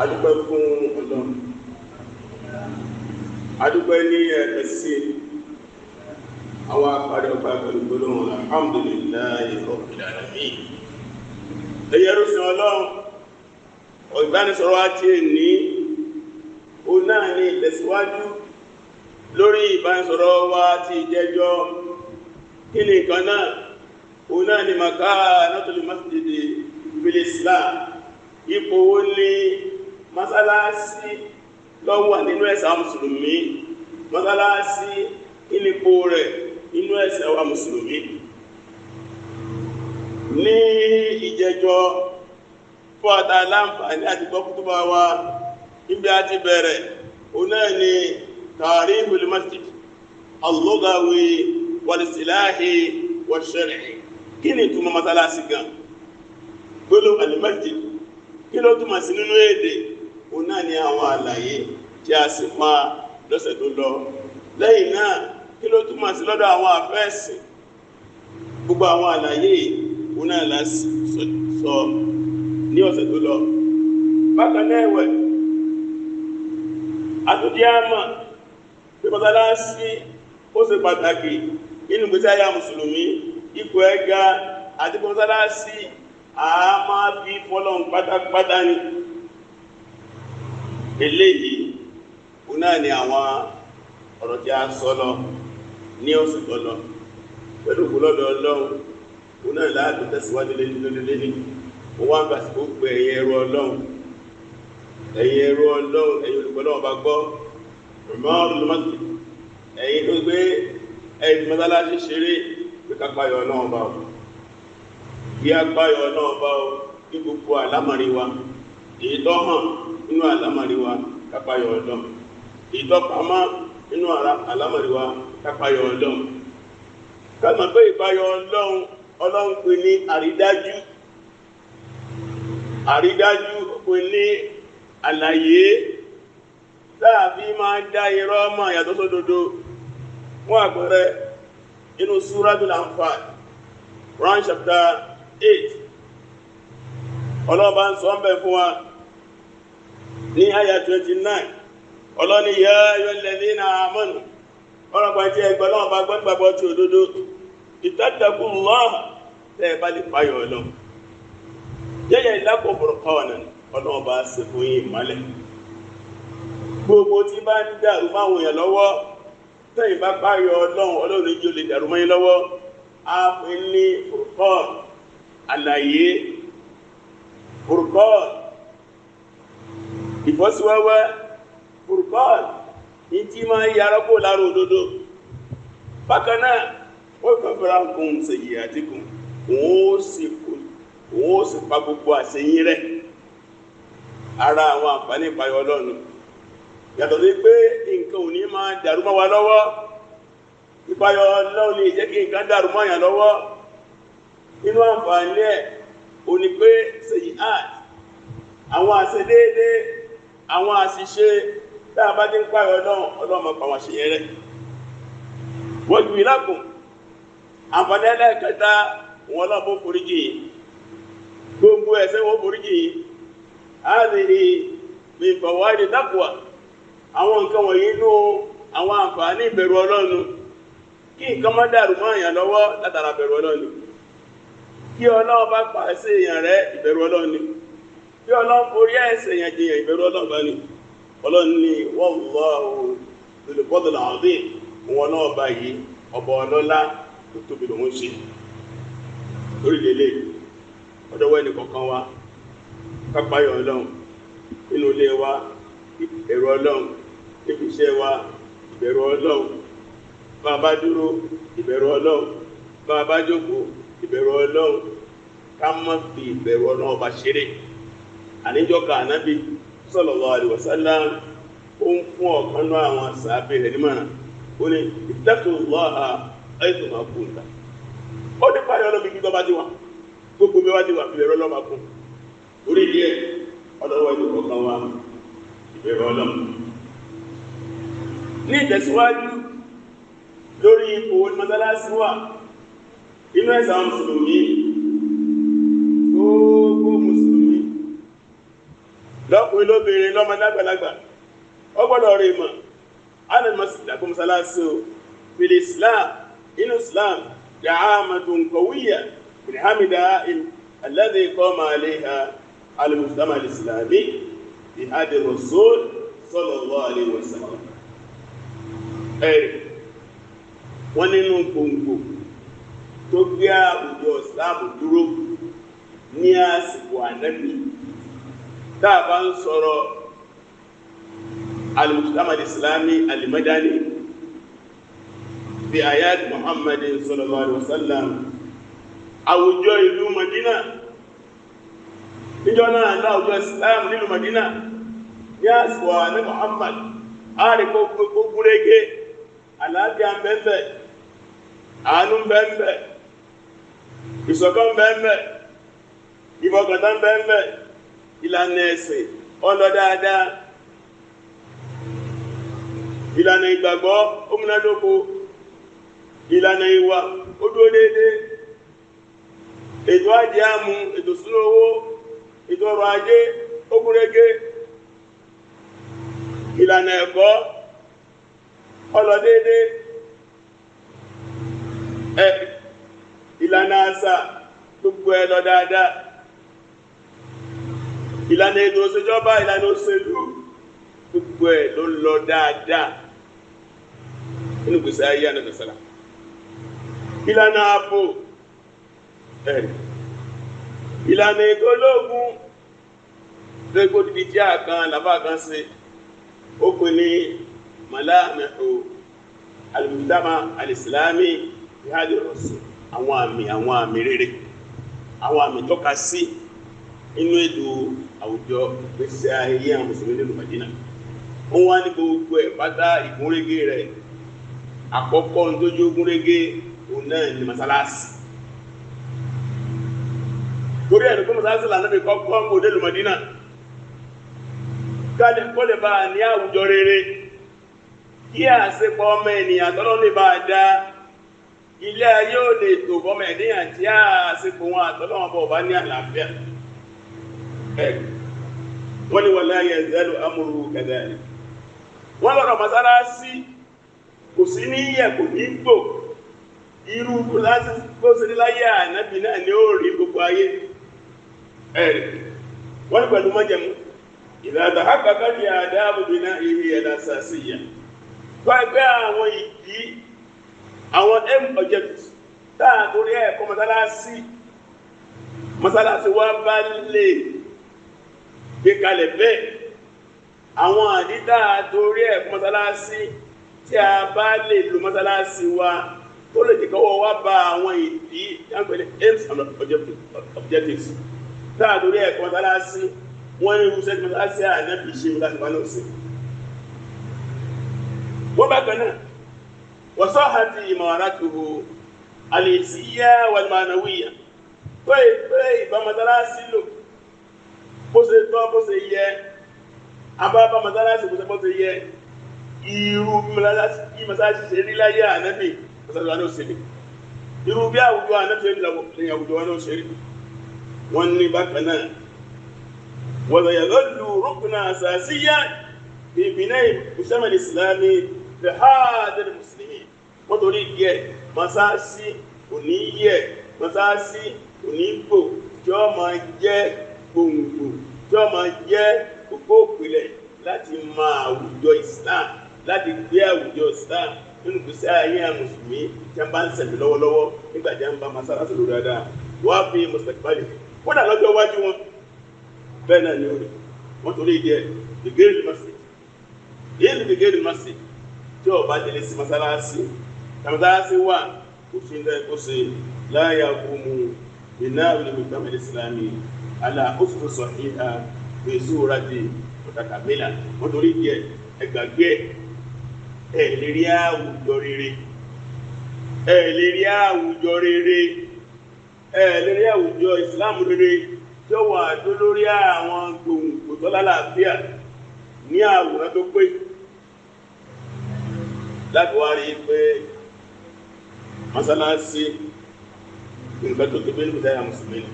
adúpẹ́ fún Ọlọ́run, adúpẹ́ ní ẹ̀ẹ́sì àwọn apàdé ọ̀pá pẹ̀lú gbólóhùn alhamdulillahi rabbil alamin. ẹ̀yẹ́rùsìn Ọlọ́run, ìbánisọ̀rọ̀ àti èní ó náà ní ìtẹ̀síwájú lórí ìbánisọ̀rọ̀ wa ti ìjẹjọ́. kí ni nǹkan náà? ó náà ní makanatul masjid fil Islam. ipò wo ni mọ́sálásí ló wà nínú ẹ̀sìn mùsùlùmí? mọ́sálásí kí ni ipò rẹ̀ nínú ẹ̀sìn wa mùsùlùmí? ní ìjẹjọ́ fún àtà láǹfààní àti gbọ́ kútúbà wa níbi a ti bẹ̀rẹ̀, ó náà ni tarihul masjid al-lughawi wal-istilahi wash-shar'i. kí ni ìtumọ̀ mọ́sálásí gan? gbólóhùn al-masjid kí ló túmọ̀ sí nínú èdè? ó náà ni àwọn àlàyé tí a sì máa lọ́sẹ̀ tó lọ. lẹ́yìn náà kí ló túmọ̀ sí lọ́dọ̀ àwọn àfẹ́ẹ̀sìn? gbogbo àwọn àlàyé ó náà la sọ ní ọ̀sẹ̀ tó lọ. bákan náà ẹ̀wẹ̀ àtúndí àmà pé mọ́sálásí ó ṣe pàtàkì nínú ìgbésí ayé mùsùlùmí. ipò ẹ̀ga àti mọ́sálásí a máa fi fọ́lọ́n pátápátá ní. eléyìí ó náà ni àwọn ọ̀rọ̀ tí a sọ lọ ní ọ̀sẹ̀ tó lọ. pẹ̀lú ògbólọ́dọ̀ Ọlọ́run ó náà láàbí tẹ̀síwájú lé ní ó wá ń gbà sí gbogbo ẹ̀yin ẹrú Ọlọ́run, ẹ̀yin ẹrú Ọlọ́run, ẹ̀yin olùgbọ́lọ́wọ́ bá gbọ́ rọ̀mọ́rùn-ún, ẹ̀yin tó gbé ẹ̀yin mọ́sálásí ṣeré pé kápáyọ̀ náà bá ọ, kí agbáyọ̀ náà bá ọ ní gbogbo àlámọ̀rí wa. èyí tó hàn nínú àlámọ̀rí wa kápáyọ̀ Ọlọ́run, èyí tó pamọ́ nínú àlámọ̀rí wa kápáyọ̀ Ọlọ́run. ká mọ̀ pé ìpáyọ̀ Ọlọ́run pè ní àrídájú, pè ní àlàyé láàbí máa dá irọ́ mọ̀ yàtọ̀ sódodo. wọ́n àpẹẹrẹ inú Suratul Anfal, Quran chapter 8, ọlọ́ba ń sọ ń bẹ̀ fún wa ní àyà 29. ọlọ́ni yā ayyuhalladhīna āmanū, ọlọ́pàá tí ẹgbẹ́ náà bá gbọ́gbàgbọ́ tí òdodo, ittaqullāha, tẹ́ bá lè páyọ̀ Ọlọ́run. yaj'al lakum furqānan, Ọlọ́run bá ṣe fún yín ìmọ́lẹ̀. gbogbo tí bá ń dàrú máwọn èèyàn lọ́wọ́, tẹ́yìn bá páyọ̀ Ọlọ́run ní jí ó lè dàrú mọ́ yín lọ́wọ́. a fi ní furqān, àlàyé, furqān ìfọ́síwẹ́wẹ́, furqān ní tí máa ń yára kó lára òdodo. bákan náà wọ́n kàn fẹ́ra kún sayyi'ātikum, òun ó sì pa gbogbo àṣeyín rẹ̀. ara àwọn àǹfààní ìpayọ̀ Ọlọ́run yàtọ̀ sí pé nǹkan ò ní máa dàrú mọ́ wa lọ́wọ́. ìpayọ̀ Ọlọ́run lè jẹ́ kí nǹkan dàrú mọ́ yàn lọ́wọ́. nínú àǹfààní ẹ̀ ò ní pé sayyi'āt, àwọn àṣedéédé, àwọn àṣìṣe tá a bá ti ń payọ̀ Ọlọ́run máa pa àwọn àṣeyẹn rẹ̀. wọ́n jù ìlàkùn àǹfààní ẹlẹ́ẹ̀kẹta, wọn lọ́bọ̀ foríjì yìí, gbogbo ẹ̀ṣẹ̀ wọn foríjì yìí. hadhihi min fawaidi taqwa, àwọn nǹkan wọ̀nyí nú àwọn àǹfààní ìbẹ̀rù Ọlọ́run. kí nǹkan má dàrú mọ́ èèyàn lọ́wọ́ látara bẹ̀rù Ọlọ́run. kí Ọlọ́run bá pàṣẹ èèyàn rẹ̀, ìbẹ̀rù Ọlọ́run. kí Ọlọ́run forí ẹ̀ṣẹ̀ èèyàn jìyàn, ìbẹ̀rù Ọlọ́run bá ní. Ọlọ́run ní wallahu dhul fadlil azim, wọn náà bá yìí ọba ọlọ́lá tó tóbi lòun ṣe. orílẹ̀-èdè ọdọ́wọ́ ẹni kọ̀ọ̀kan wa kápáyọ̀ Ọlọ́run nínú ilé wa, ìbẹ̀rù Ọlọ́run níbi iṣẹ́ wa, ìbẹ̀rù Ọlọ́run bá a bá dúró, ìbẹ̀rù Ọlọ́run bá a bá jókòó, ìbẹ̀rù Ọlọ́run. ká má fi ìbẹ̀rù Ọlọ́run bá ṣeré. àníjọ́ka ànábì sallallahu alaihi wasallam ó ń fún ọ̀kan náà àwọn sàábẹ̀ rẹ̀ nímọ̀ràn. ó ní ittaqullaha haythu ma kunta. ó ní páyọ̀ Ọlọ́run bí tó bá ti wà, gbogbo bí wá ti wà, ìbẹ̀rù Ọlọ́run bá kún. orí díẹ̀ ọlọ́wọ́ ìlú kọ̀ọ̀kan wa, ìbẹ̀rù Ọlọ́run. ní ìtẹ̀síwájú lórí ipò mọ́sálásí wà inú ẹ̀sà mùsùlùmí, gbogbo mùsùlùmí lọ́kùnrin lóbìnrin lọ́mọdé àgbàlagbà ó gbọ́dọ̀ rí mọ̀ ana masjid àkó mọ́sálásí o fil islam inú islam da'amatun qawiyya min hamida alladhi qama alayha al-mujtama al-islami bi hadi rasul sallallahu alayhi wa sallam wọ́n nínú gbòǹgbò tó gbé àwùjọ islam dúró ní àsìkò ànábì tá a bá ń sọ̀rọ̀ al-mujtama al-islami al-madani bí ayat muhammadin sallallahu alaihi wasallam àwùjọ ìlú madina níjọ́ náà láwùjọ islam nílùú madina ní àsìkò ànábì muhammad àríkò gbogbo rege àlàáfíà ń bẹ́ẹ̀ àánú ń bẹ́ẹ̀ ìṣọ̀kan ń bẹ́ẹ̀ ìfọkàntà ń bẹ́ẹ̀ ìlànà ẹ̀sìn ọlọ dáadáa ìlànà ìgbàgbọ́ ó múnádóko ìlànà ìwà ó dúró déédé ètò ajé àmú ètò súnú owó ètò ọrọ̀ ajé ó gúnrégé ìlànà ẹ̀kọ́ ọlọ déédé ìlànà àṣà gbogbo ẹ̀ lọ dáadáa ìlànà ètò òṣèjọba ìlànà òṣèlú gbogbo ẹ̀ ló lọ dáadáa nínú gbèsè ayé ànàbẹ̀sára ìlànà ààbò ìlànà ètò ológun lẹ́gbò dìdí tí a kan làbá kan sí ó pè ní malamihu al-mujtama al-islami ìhádìí rọ̀sùn àwọn àmì rere àwọn àmì tọ́ka sí inú ètò àwùjọ gbèsè ayé àwọn mùsùlùmí nílùú Madina wọ́n wá ní gbogbo ẹ̀ pátá ìgúnrégé rẹ̀ àkọ́kọ́ tó jó gúnrégé òun náà ní masalasi torí ẹ̀rù kó masalasi lànà bí kọ́kọ́ ń bòdé lù Madina kó lè bá ní àwùjọ rere kí àṣepọ̀ ọmọ ènìyàn tọ́lọ́ lè bá dá ilé ayé ò lè tò bọ́mọ ènìyàn tí àṣepọ̀ wọn àtọ́lọ́wọ́n bọ̀ bá ní àlàáfíà wọ́n ni wala yazalu amru kadhalik wọ́n lọ́rọ̀ masalasi kò sí ní yẹ kò ní gbò irú láti kó sí ní láyé ànábì náà ní ó rí gbogbo ayé wọ́n ni pẹ̀lú mọ́jẹ̀mú idha tahaqqaqat adabu bina'ihi al-asasiyya tó ẹgbẹ́ àwọn ìdí àwọn objectives táà torí ẹ̀kọ́ masalasi wá bá lè gbé kalẹ̀ bẹ́ẹ̀ àwọn àdídá torí ẹ̀kọ́ mọ́sálásí tí a bá lè lo mọ́sálásí wa tó lè jẹ́kọ́wọ́ wá bá àwọn ìdí yánpẹ̀lẹ̀ aims and objectives táà torí ẹ̀kọ́ mọ́sálásí wọ́n ní irúṣẹ́ mọ́sálásí ànábì ṣe láti wá náà sí wọ́n bá kan náà wọ́n sọ́ àti imaratuhu al-hissiyya wal-ma'nawiyya pé ìbá mọ́sálásí lò bó ṣe tọ́ bó ṣe yẹ abábá masalasi bó ṣe yẹ irú masalasi ṣe rí láyé ànábì masalasi wọn náà ṣe rí irú bí àwùjọ ànábì ṣe rí lẹ́yìn àwùjọ wọn náà ṣe rí wọ́n ní bákan náà wọ́n yẹ lọ́lù rúkùnà àṣàṣíyá ìbìnà ìṣẹ́mẹ̀ ìsìlámi fi hádìrí mùsùlùmí wọ́n torí díẹ̀ masalasi òní yẹ masalasi òní gbò tí ó máa jẹ́ gbòǹgbò tí ó máa jẹ́ òpó òpìlẹ̀ láti mọ àwùjọ Islam láti gbé àwùjọ Islam nínú gbèsè ayé àwọn mùsùlùmí tí a bá ń ṣẹ̀mí lọ́wọ́lọ́wọ́ nígbà tí a ń bá masalasi lórí dáadáa wọ́n á fi mustaqbali kódà lọ́jọ́ iwájú wọn bẹ́ẹ̀ náà ni wọ́n torí ìdí ẹ̀ gbẹ̀gẹ́rì masjid yéèlì gbẹ̀gẹ́rì masjid tí ó bá délé sí masalasi masalasi wà kò sí ní kó ṣe la yaqumu bina al-mujtama al-islami ala ussu sahiha bi surati mutakamila wọ́n torí ìdí ẹ̀ ẹgbàgbé lè rí àwùjọ rere lè rí àwùjọ rere lè rí àwùjọ Islam rere tí ó wà tó lórí àwọn gbòǹgbò tó lálàáfíà ní àwòrán tó pé láti wá rí pé mọ́sálásí nǹkan tó tóbi nígbà tí a mùsùlùmí ni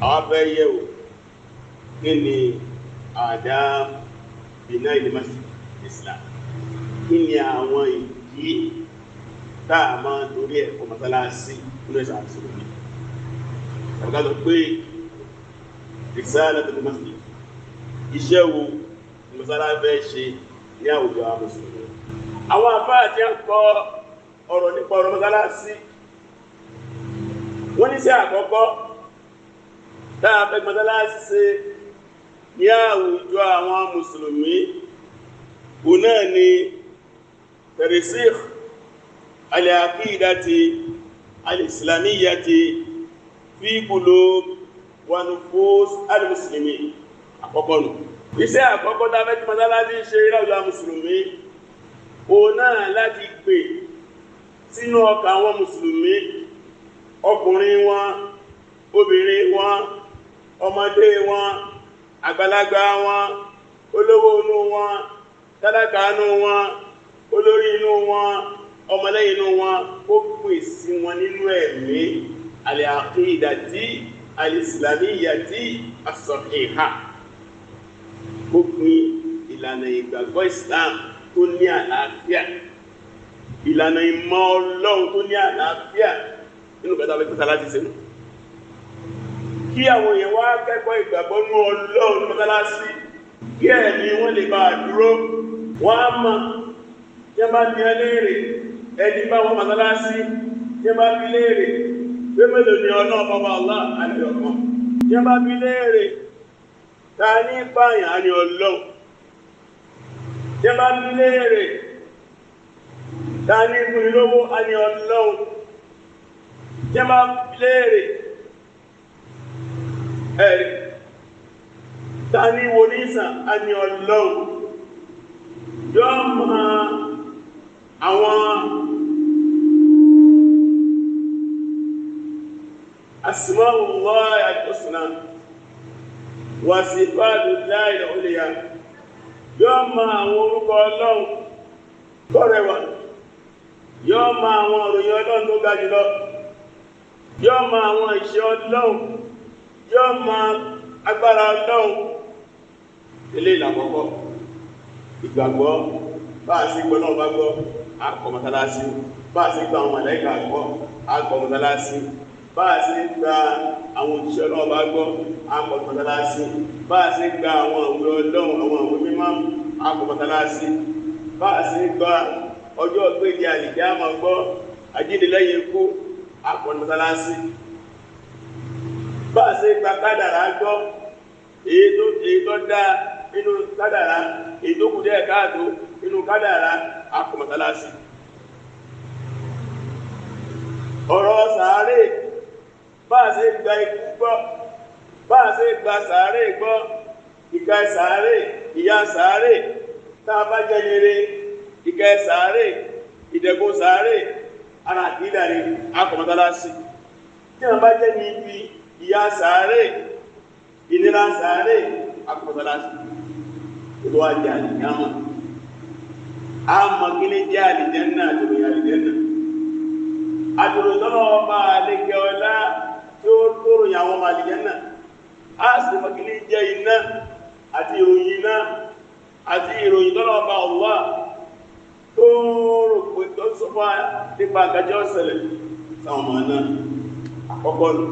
àwọn afẹ́ yẹ̀wò kí ni Adam bina ilé Masjid Islam. Kí ni àwọn ìdí tá a máa torí ẹ̀kọ́ mọ́sálásí nínú ẹ̀sà àṣìṣòrí? Ọ̀gá lọ pé ìsáàlẹ̀ tó ní Masjid, iṣẹ́ wo ni mọ́sálásí fẹ́ ṣe ní àwùjọ àwọn mùsùlùmí? Àwọn àfáà tí ń kọ ọ̀rọ̀ nípa ọ̀rọ̀ mọ́sálásí, wọ́n ní sí àkọ́kọ́ tá a fẹ́ mọ́sálásí ṣe ní àwùjọ àwọn mùsùlùmí, òun náà ni tẹ̀rẹ̀síf al-aqidati al-islamiyyati fi qulub wa nufus al-muslimin. Àkọ́kọ́ nù. Iṣẹ́ àkọ́kọ́ tá a fẹ́ mọ́sálásí ṣe ní àwùjọ àwọn mùsùlùmí, òun náà láti gbé sínú ọkàn àwọn mùsùlùmí, ọkùnrin wọn, obìnrin wọn, ọmọdé wọn, àgbàlagbà wọn, olówó inú wọn, tálákà inú wọn, olórí inú wọn, ọmọlẹ́yìn inú wọn, ó pín sí wọn nínú ẹ̀mí al-aqidati al-islamiyyati as-sahiha. Ó pín ìlànà ìgbàgbọ́ Islam tó ní àlàáfíà, ìlànà ìmọ̀ Ọlọ́run tó ní àlàáfíà nínú kẹta fẹ́ pẹ́ta láti sínú. Kí àwọn èèyàn wá kẹ́kọ̀ọ́ ìgbàgbọ́ ní Ọlọ́run mọ́sálásí, kí ẹ̀mí wọ́n lè bá dúró, wọ́n á mọ̀ tí wọ́n bá bí ẹlẹ́rẹ̀ ẹni bá wọn mọ́sálásí, tí wọ́n bá bí léèrè pé mélòó ni Ọlọ́run bàbá Allah àti ọ̀kan, tí wọ́n bá bí léèrè ta ní pààyàn àní Ọlọ́run, tí wọ́n bá bí léèrè ta ní fún ìlówó àní Ọlọ́run, tí wọ́n bá bí léèrè ẹ̀rí ta ní wo ní ìsàn àní Ọlọ́run, yóò mọ àwọn asma'ullahi al-husna wa sifatullahi al-ulya, yóò mọ àwọn orúkọ Ọlọ́run tó rẹwà, yóò mọ àwọn òròyìn Ọlọ́run tó ga jùlọ, yóò mọ àwọn ìṣẹ́ Ọlọ́run, yóò mọ agbára Ọlọ́run. Ilé ìlàkọ́kọ́ ìgbàgbọ́, bá a sí gbọ́ náà bá gbọ́ akọ mọ́sálásí, bá a sí gba àwọn màláíkà gbọ́ akọ mọ́sálásí, bá a sí gba àwọn òjíṣẹ́ náà bá gbọ́ akọ mọ́sálásí, bá a sí gba àwọn àwùjọ Ọlọ́run, àwọn àwùjọ mímọ́ akọ mọ́sálásí, bá a sí gba ọjọ́ gbéde àlìkíyámà gbọ́, àjíǹde lẹ́yìn ikú akọ mọ́sálásí, bá a sí gba kádàrá gbọ́, èyí tó dá inú kádàrá, èyí tó kù díẹ̀ káàtó inú kádàrá akọ mọ́sálásí. Ọ̀rọ̀ sàárè, bá a ṣe gba ikú gbọ́, bá a ṣe gba sàárè gbọ́, ìkà sàárè, ìyà sàárè, tá a bá jẹ́ yẹrẹ, ìkà sàárè, ìdẹ̀kùn sàárè, ara àkídà ni akọ mọ́sálásí. Tí a bá jẹ́ ní ibi ìyà sàárè, ìnira sàárè, akọ mọ́sálásí. Ìlú ajé àlìjámà, a mọ̀ kí ní jẹ́ àlìjánnà àjòrò àlìjánnà. Àjòrò tọ́lọ́ ọba àlejò ọlá tí ó tóòrò àwọn ọmọ àlìjánnà. A sì mọ̀ kí ní jẹ́ iná àti ìròyìn iná àti ìròyìn tọ́lọ́ ọba ọ̀wá tó rò pé tó sọ́fà nípa àgájọ́ ọ̀sẹ̀lẹ̀ sáwọn ọmọ náà. Àkọ́kọ́ nù,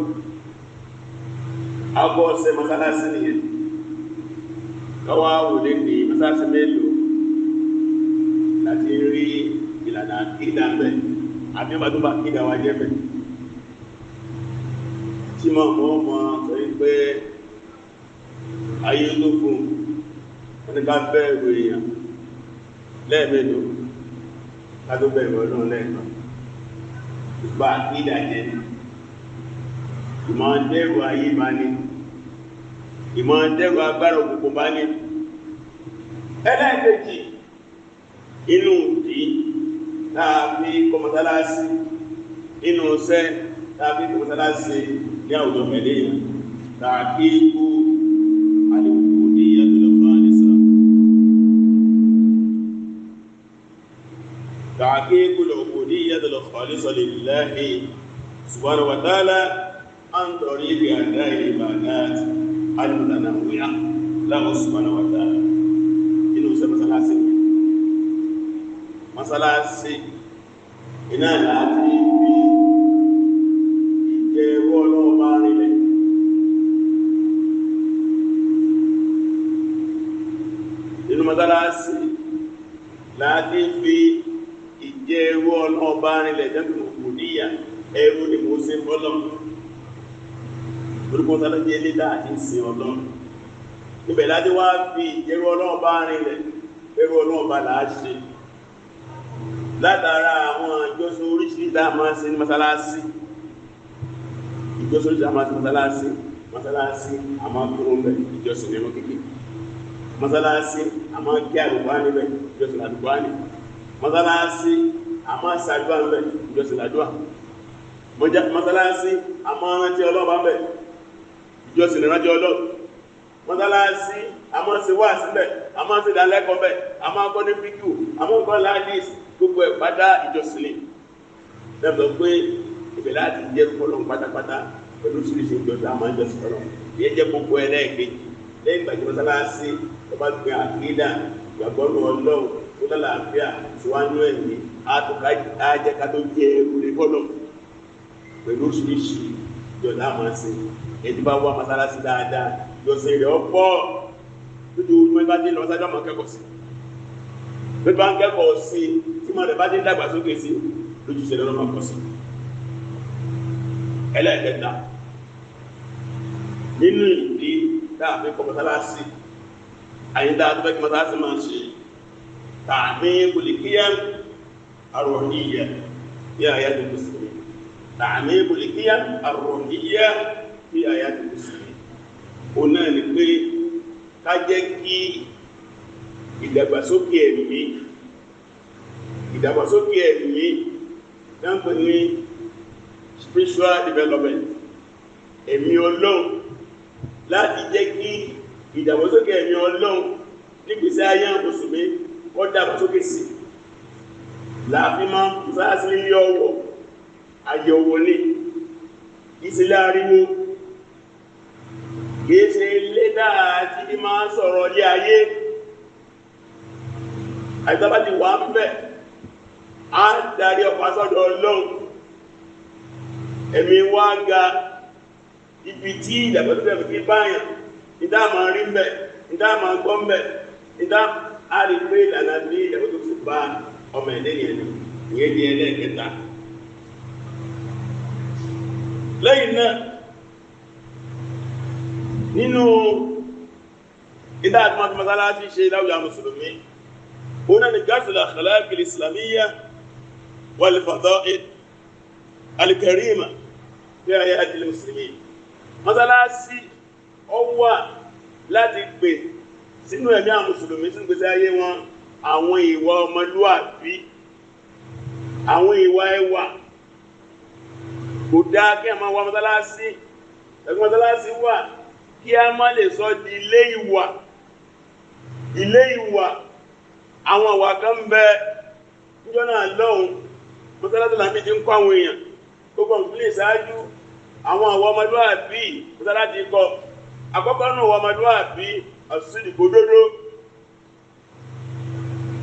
àbọ̀ ọ̀sẹ̀ mọ́sálásí nìyẹn. Lọ́wọ́ àwòlé ní mọ́sálásí mélòó láti rí ìlànà àkídà bẹ̀, àbí ọba tó bá kídà wá jẹ́ bẹ̀. Tí mọ̀ mọ́ sọ wípé ayé ló fún ẹni ká bẹ̀rù èèyàn lẹ́ẹ̀mẹ́lò ká tó bẹ̀rù Ọlọ́run lẹ́ẹ̀kan. Ìgbà àkídà jẹ́ ìmọ̀ dẹ́rù ayé bá ní, ìmọ̀ dẹ́rù agbára òkùnkùn bá ní. Ẹlẹ́ẹ̀kejì inú ìdí tàbí kọmọtálásí, inú ṣẹ́ tàbí kọmọtálásí ní àwùjọ mẹ́lẹ̀ tàbí ikú al-ubudiyyatul khalisa, tahqiqu al-ubudiyyatil khalisa lillahi subhanahu wa ta'ala an tariqi ada'i ibadat al-mutanawwi'a. Allah subhanahu wa ta'ala inú ṣe mọ́sálásí iná láti fi ìjẹ ẹwọ́ ọlọ́wọ́ bá rinlẹ̀ inú mọ́sálásí láti fi ìjẹ ẹwọ́ ọlọ́wọ́ bá rinlẹ̀ jẹ́ òkùnìyà ẹrú ni mo ṣe fọ́lọ́ orúkọ tàbí ilé láti sin ọlọ́run ibẹ̀ láti wá fi ìjẹ ẹwọ́ ọlọ́wọ́ bá rinlẹ̀ ẹrú ọlọ́wọ́ bá láàṣẹ látara àwọn ìjọsìn oríṣiríṣi tá a máa ṣe ní mọ́sálásí ìjọsìn oríṣiríṣi a máa ṣe mọ́sálásí a máa kúrò ń bẹ̀ ìjọsìn nínú kékeré mọ́sálásí a máa kí àlùkò níbẹ̀ ìjọsìn àlùkò ní mọ́sálásí a máa ṣàdúrà níbẹ̀ ìjọsìn àdúrà mọ́sálásí a máa rántí ọlọ́ba níbẹ̀ ìjọsìn ìrántí ọlọ́ba mọ́sálásí a máa ṣe wáàsí níbẹ̀ a máa ṣe ìdánilẹ́kọ̀ọ́ níbẹ̀ a máa kọ́ ní fíkìú a máa kọ́ láàdís gbogbo ẹ̀ pátá ìjọsìn ni lẹ́bọ̀ pé ìbẹ̀ láti jẹ́ fọ́lọ́n pátápátá pẹ̀lú ṣíríṣẹ́ ìjọsìn àmọ́ ìjọsìn fọ́lọ́n ìyẹn jẹ́ gbogbo ẹ̀ lẹ́ẹ̀kejì lẹ́yìn ìgbàjẹ́ mọ́sálásí ọba gbé àkídà ìgbàgbọ́nù ọlọ́run tó lálàáfíà síwájú ẹ̀mí àjẹká tó jẹ́ orí fọ́lọ́n pẹ̀lú ṣíríṣẹ́ ìjọsìn àmọ́ sí ẹni bá wá mọ́sálásí dáadáa ìjọsìn rẹ̀ ọ̀pọ̀ lójú ojúmọ́ bá dé lọ sájọ́ mọ́ kẹ́kọ̀ọ́ sí bí bá ń kẹ́kọ̀ọ́ sí tí mọ́ rẹ̀ bá dé dàgbà sókè sí lójúṣe lọ́nà máa kọ́ sí ẹlẹ́ẹ̀kẹta nínú ìdí dáàfin kọ mọ́sálásí àyíndá tó fẹ́ kí mọ́sálásí máa ṣe tààmí kùlìkíyà àròhìyà bí àyà tó mùsùlùmí tààmí kùlìkíyà àròhìyà bí àyà tó mùsùlùmí ó náà ní pé ká jẹ́ kí ìdàgbàsókè ẹ̀mí dáńpẹ̀ ní spiritual development ẹ̀mí ọlọ́run láti jẹ́ kí ìdàgbàsókè ẹ̀mí ọlọ́run nígbèsí ayé àmùsùlùmí kó dàgbàsókè sí láàfin máa ń sáàsì ní ọwọ́ àyẹ̀wò ní ìsìlẹ̀ àríwó kìí ṣe ilé dáa tí máa ń sọ̀rọ̀ ilé ayé àìsàbá ti wà ń bẹ̀ á darí ọkọ̀ asọ́dọ̀ ọlọ́run ẹ̀mí wá ga ibi tí ìdàgbàsókè fi báyàn ìdáàmà rí ń bẹ̀ ìdáàmà gbọ́ ń bẹ̀ ìdáàmà rí pé ìlànà bí ìdàgbàsókè fi bá ọmọ ẹ̀dẹ́ yẹn ni ìyẹn di ẹlẹ́ẹ̀kẹta lẹ́yìn náà nínú ìdáàmà mọ́sálásí ṣe láwùjọ mùsùlùmí هنا نجاز الأخلاق الإسلامية والفضائل الكريمة في حياة المسلمين mọ́sálásí ọwà láti gbé sínú ẹ̀mí àwọn mùsùlùmí sínú gbèsè ayé wọn àwọn ìwà ọmọlúwàbí àwọn ìwà ẹwà kò dáa kí a máa wá mọ́sálásí ẹgbẹ́ mọ́sálásí wà kí a má lè sọ di ilé ìwà àwọn àwà kan bẹ níjọ́ náà lọ́hun mọ́sálásí láti ti ń kọ́ àwọn èèyàn gbogbo ìpínlẹ̀ ìsáájú àwọn àwọ ọmọdúwàbí mọ́sálásí kọ àkọ́kọ́ náà wọ ọmọdúwàbí àṣìṣìdì gbódódó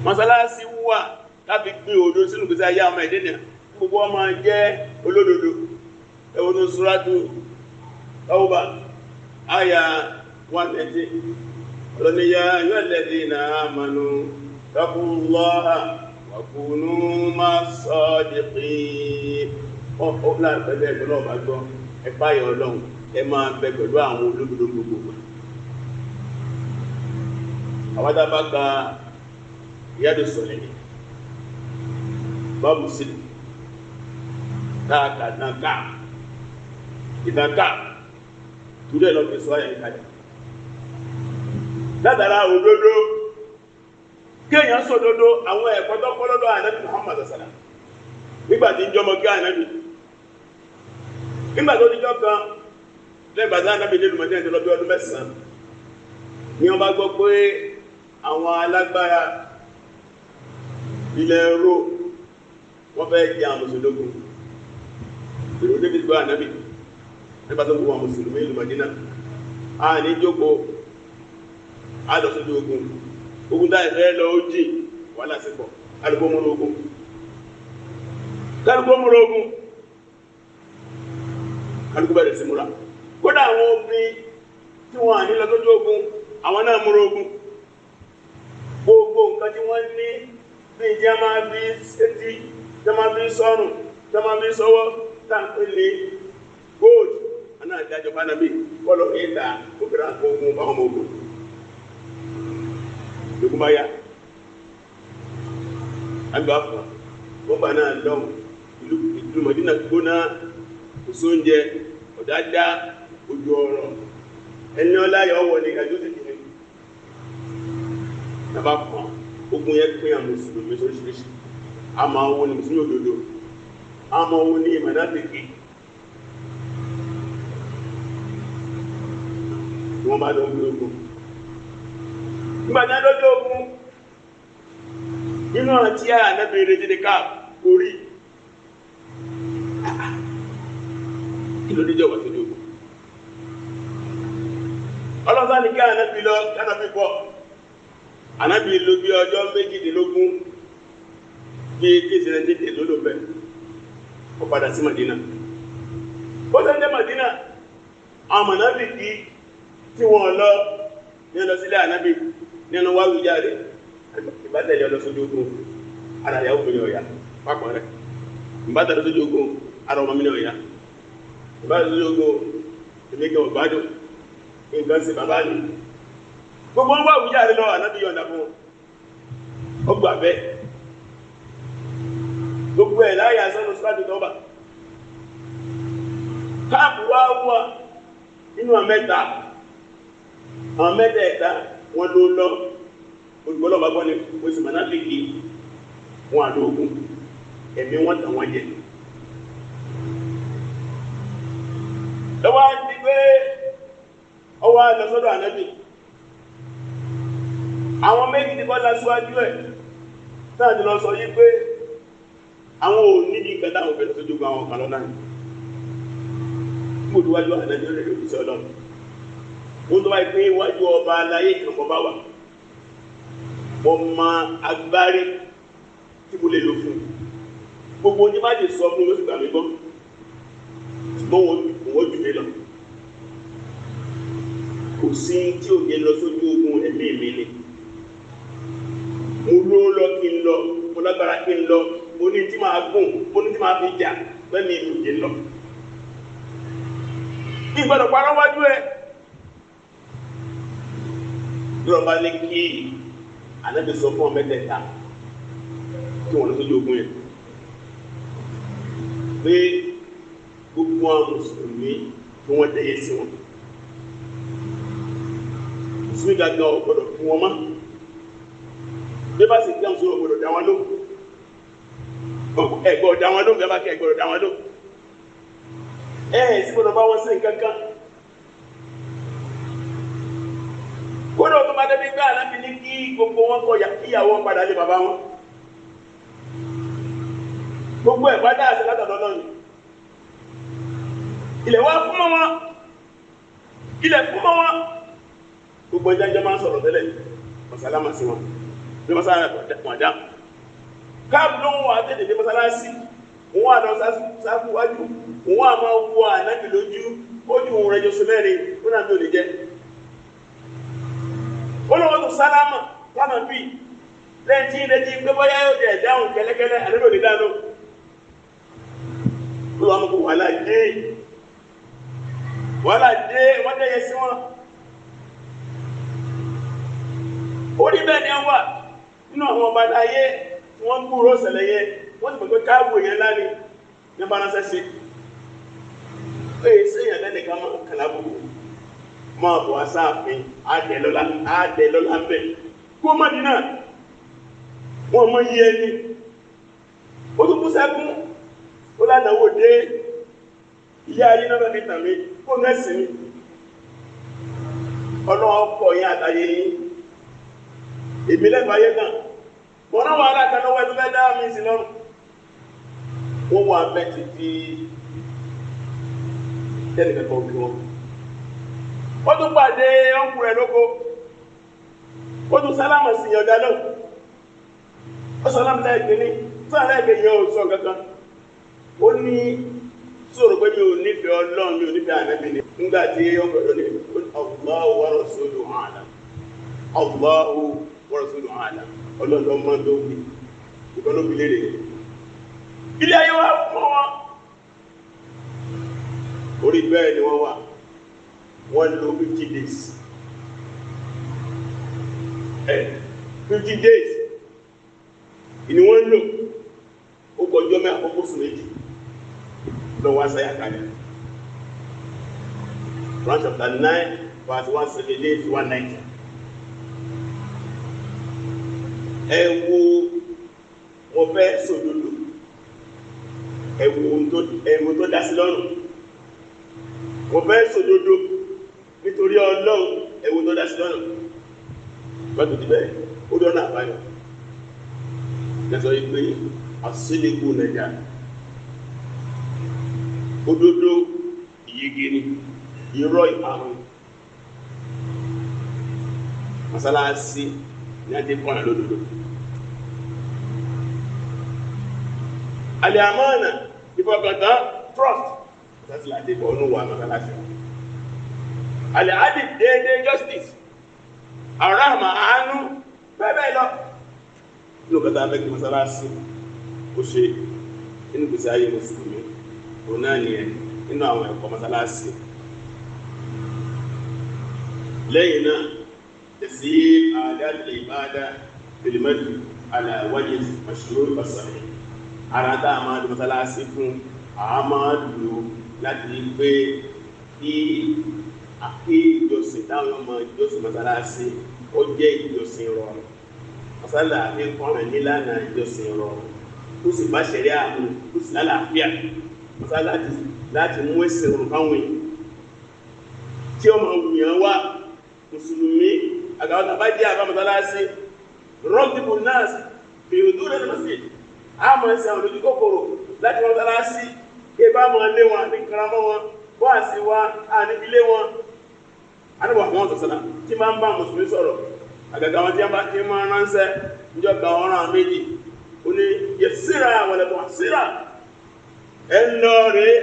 mọ́sálásí wà láti gbin òdo sínú gbèsè ayé ọmọ ìdínà gbogbo ọmọ jẹ́ olódodo ẹwọ́n Suratu Tawba àyà 130 ọlọ́niyà yóò lẹ́dí náà mánú اتقوا الله وكونوا مع الصادقين ọ̀pọ̀lá ìpẹ̀lẹ̀ ìpẹ̀lẹ̀ ọ̀bá gbọ́ ẹ̀páyọ̀ ọlọ́run ẹ máa bẹ pẹ̀lú àwọn olódodo gbogbo àwádá bá gba ìyádò sọ̀lẹ̀ ní bọ́ọ̀bù sí dáadáa ìdáká túnlẹ̀ lọ́pẹ̀ sọ ayẹ̀ ìkàlẹ̀ látara òdodo kéèyàn sódodo àwọn ẹ̀kọ́ tó kọ́ lọ́dọ̀ Ànábì Muhammad sàlá nígbàtí ń jọmọ kí Ànábì nígbàtí ó díjọ́ kan lẹ́gbàtí Ànábì dé lùmọ̀dé ẹ̀dẹ́ lọ́bí ọdún 9 ni wọ́n bá gbọ́ pé àwọn alágbára ilẹ̀ ẹ̀rọ wọ́n fẹ́ jẹ àwọn mùsùlùmí ìrò débi gbọ́ Ànábì nígbàtí ó gbọ́ àwọn mùsùlùmí lùmọ̀dé náà a ní jókòó á lọ sójú ogun ogun táyì fẹ́ lọ ó jì wà lásìkò kálukó múra ogun kálukó bẹ̀rẹ̀ sí múra kódà àwọn obìnrin tí wọ́n à ní lọ sójú ogun àwọn náà múra ogun gbogbo nǹkan tí wọ́n ní bí jẹ́ máa bí sétí jẹ́ máa bí sọ́rùn jẹ́ máa bí sọ́wọ́ táǹpé ní gold aná àjájọ fánàbí kọ́lọ̀ ìta òkèrè ogun bá ọmọ ogun lókún bá yá àgbà fún wọ́n bá náà lọ́wọ́ ìlú Mọ̀dínà gbóná òsóúnjẹ ọ̀dádá ojú ọ̀rọ̀ ẹni ọláyọ̀ ọwọ́ ní ìgbàjọ́ sí kìíní nàbà kan ogun yẹn pín àwọn mùsùlùmí sóríṣiríṣi a máa wọ́n ní mùsùlùmí òdodo a máa wọ́n ní ìmọ̀nàfíkì wọ́n bá lọ gbé ogun nígbàtí lọ́jọ́ ogun nínú àti ànábìnrin jíde ká orí kí ló díjọ wà tó ní ogun ọlọ́sá ní kí ànábì lọ kánàbì pọ̀ ànábì ló bí ọjọ́ méjìdínlógún bí kéèsì rẹ̀ tètè lólòfẹ́ ó padà sí Màdínà ó tẹ́ jẹ́ Màdínà àwọn mọ̀nàfíkì tí wọ́n lọ ní ọlọ sílẹ̀ ànábì nínú wáwí jáde ìbátẹ̀lẹ̀ ọlọ sójú ogun ara ìyàwó mi ní ọ̀yá pápọ̀ rẹ̀ ìbátẹ̀lẹ̀ sójú ogun ara ọmọ mi ní ọ̀yá ìbátẹ̀lẹ̀ sójú ogun ìmẹ́gẹ̀ ọ̀gbádùn nǹkan sí bàbá mi gbogbo wọn wáwí jáde lọ ànábì yọ̀ǹda fún ó gbà bẹ́ẹ̀ gbogbo ẹ̀ láyé àsọ́nù sípàdé tọ́ba káàpù wá wà nínú àmẹ́ta àwọn mẹ́tẹ̀ẹ̀ta wọn ló lọ olùgbọ́lọ́bà gbọ́ ní oṣù mọ̀náfíkì wọn àdógún ẹ̀mí wọn tàn wọ́n jẹ lọ́wọ́ ti pé ọwọ́ lọ́sọ́dọ̀ ànábì àwọn méjì ti bọ́ lásíwájú ẹ̀ náà ti lọ sọ yí pé àwọn ò nídi ìkẹta àwọn òfin lọ́sọ́jú àwọn ọ̀kan lọ́nà gbòdúwájú ànábì rẹ̀ lórí sí ọlọ́run wọ́n tó bá pín iwájú ọba aláyé ìkànbọ̀ bá wà wọ́n ma agbárí tí mo lè lò fún gbogbo ní má jẹ́ sọ fún lóṣù gbàmí gbọ́ ṣùgbọ́n wọ́n jù mí lọ kò sí tí ò yẹ lọ sójú ogun ẹ̀mí mi ni mo ló lọ kí n lọ mo lágbára kí n lọ mo ní tí máa gùn mo ní tí máa fi jà pẹ́mi ìlú jẹ lọ ìgbọ́dọ̀ parọ́ wájú ẹ̀ lọ́ba ní kí ànábì sọ fún ọmọdéta kí wọ́n lọ sójú ogun yẹn pé gbogbo àwọn mùsùlùmí tí wọ́n tẹ̀yẹ sí wọn mùsùlùmí gàgà ọ̀gbọ́dọ̀ fún wọn mọ́ bí bá sì dáhùn sórí ọ̀gbọ́dọ̀ dá wọn ló ẹ̀gbọ́dọ̀ dá wọn ló bẹ́ẹ̀ bá kẹ́ ẹ̀gbọ́dọ̀ dá wọn ló sí gbọ́dọ̀ bá wọn sí nǹkan kan kódò tó bá débi gbá láti ní kí gbogbo wọn kọ ìyàwó padà lé bàbá wọn gbogbo ẹ̀ padà sí látọ̀dọ̀ náà ni ilẹ̀ wá fún mọ́ wọn gbogbo ìjájọ́ máa ń sọ̀rọ̀ tẹ́lẹ̀ mọ̀sálámà sí wọn ní mọ̀sálámà wọn dá káàbù ló ń wọ àtẹ́dẹ̀ ní mọ́sálásí òun àdán sáfù wájú òun àmọ́ wọ ànábì lójú ojú òun rẹ̀ jọsọ mẹ́rin ó náà bí ò lè jẹ́ olówó tó sálámà sáàmà bí lẹ́ntí ilẹ̀tí pé bọ́yá yóò jẹ́ ìdáhùn kẹ́lẹ́kẹ́lẹ́ àdébò lè dáná olówó amúkú wàhálà dé wọ́n dẹ́yẹ sí wọn ó rí bẹ́ẹ̀ ni wà nínú àwọn ọba láyé tí wọ́n kúrò ṣẹlẹ̀ yẹ wọ́n ti pẹ̀pẹ̀ káàbù yẹn láni ní bá ránṣẹ́ sí pé sẹ́yìn lẹ́nìkan máa kàlábùkù máa bọ̀ asáàfin àdẹ̀lọ́lá ń bẹ̀ kó Mádínà wọ́n mọ́ yí ẹni ó tún kú sẹ́kún ó lánàwò dé ilé ayé náà ní tàmí kó mẹ́sì ní ọlọ́ọ̀pọ̀ yẹn àtàyè yìí èmi lẹ́gbàáyé náà wọ́n náà wà alákanọ́wọ́ ẹ̀tọ́ fẹ́ dáa mi sí lọ́rùn wọ́n wà bẹ́ ti di tẹ́lẹ̀kẹ́kọ̀ọ́ kí wọ́n tún pàdé ọkùnrin lóko ó tún sálámà sí ọ̀dá náà ó sálámà lẹ́ẹ̀kẹ́ ní sáàlẹ́ẹ̀kẹ́ yẹn ò sọ kankan ó ní sọ̀rọ̀ pé mi ò nífẹ̀ẹ́ Ọlọ́run mi ò nífẹ̀ẹ́ Ànábì ni nígbà tí ó gbọ́dọ̀ ní Allahu wa rasuluhu a'lam Allahu wa rasuluhu a'lam Ọlọ́run ọmọ tó wí ìkan ló fi léèrè ilé ayé wa fún wọn orí bẹ́ẹ̀ ni wọ́n wà wọ́n lò 50 days 50 days ìní wọ́n lò ó kọjọ́ mẹ́ àkọ́kọ́ sùn méjì lọ́wọ́ àṣàyà kalẹ̀ Quran chapter 9 verse 178 to 190 ẹ wo wọ́n fẹ́ sòdodo ẹ wo tó dá sí lọ́rùn wọ́n fẹ́ sòdodo nítorí Ọlọ́run ẹ wo tó dá sí lọ́rùn wọ́n tó ti bẹ́ẹ̀ ó dọ́nà àbáyọ lẹ́sọ̀ ìpé àṣílẹ̀kù nàìjà òdodo ìyegiri irọ́ ìparun mọ́sálásí ní àti kọ́nà lódodo alìyàmọ́nà ìfọ̀kàntà trust láti láti kọ́ ọ̀nà wà mọ́sálásí alìyàdì déédé justice àráhàmà àánú bẹ́ẹ̀ lọ inú kẹta mẹ́kì mọ́sálásí ó ṣe inú gbèsè ayé mùsùlùmí òun náà ni ẹ nínú àwọn ẹ̀kọ́ mọ́sálásí lẹ́yìn náà tẹ̀sí àdáàdì ìbádá filimẹ́tì aláwọ́jẹ́ mashhur basari ara tá a máa dùn mọ́sálásí fún a máa lò láti pé kí ìjọsìn táwọn ọmọ ìjọsìn mọ́sálásí ó jẹ́ ìjọsìn rọrùn masala ní kọ́nà nílànà ìjọsìn rọrùn tó sì bá ṣẹ̀rí àmú tó sì lálàáfíà masala láti mú ẹsẹ̀ rọrùn fáwọn èèyàn tí ó máa wùyàn wá mùsùlùmí àgbàwọ̀ta bá jẹ́ àbá mọ́sálásí rọ́gbìbù náà fi òdú rẹ̀ ní Masjid a mọ̀ ẹsẹ̀ àwọn olójú kòkòrò láti mọ́sálásí kí bá mọ̀ lé wọn ní karamọ́ wọn bọ́ àsì wa àníbílé wọn aníwà wọn sọ̀sọ̀lá tí máa ń bá mùsùlùmí sọ̀rọ̀ àgàgà wọn tí a bá ti máa ránṣẹ́ níjọba ọ̀ràn méjì ó ní yẹ síra wọlẹ̀bọ̀ síra ẹ lọ rẹ̀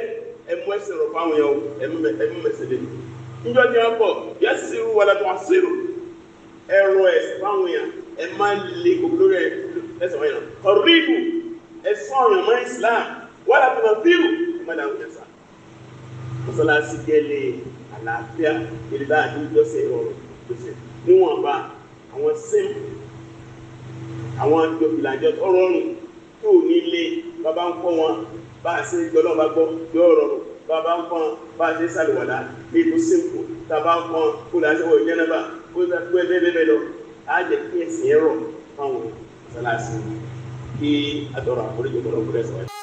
ẹmú ẹsẹ̀ rọ̀ fáwọn yẹn ẹmú mẹ́sẹ̀lẹ̀ níjọ́ tí wọ́n pọ̀ yẹ síru wọlẹ̀bọ̀ síru ẹrọ ẹ̀sẹ̀ fáwọn yẹn ẹ máa lè gbogbo rẹ̀ ẹsẹ̀ wọ́n yẹn ọ̀rìbù ẹ̀sọ́ ọ̀yàn mọ́ Islam wọlẹ̀bọ̀ fíru ẹ má dáhùn yẹn sá mọ́sálásí gẹ́lẹ̀ àlàáfíà ìrìbá àti ìjọsẹ̀ ìrọ̀rùn níwọ̀nba àwọn símù àwọn ìjọbìlàjọ ọrọ̀rùn tó nílé bàbá ń kọ́ wọn bá a ṣe gbọ́nà bá gbọ́ yóò rọrùn bàbá ń kọ́ bá a ṣe sàlùwàlá ní ètò símù tàbá ń kọ́ kó lásìwọ̀ ìjẹ́nàbà kó ẹgbẹ́ lọ á jẹ́ kí ẹ̀sìn ẹ̀rọ fáwọn mọ́sálásí kí àtọ̀rọ̀ àforíjì ọ̀pọ̀lọpọ̀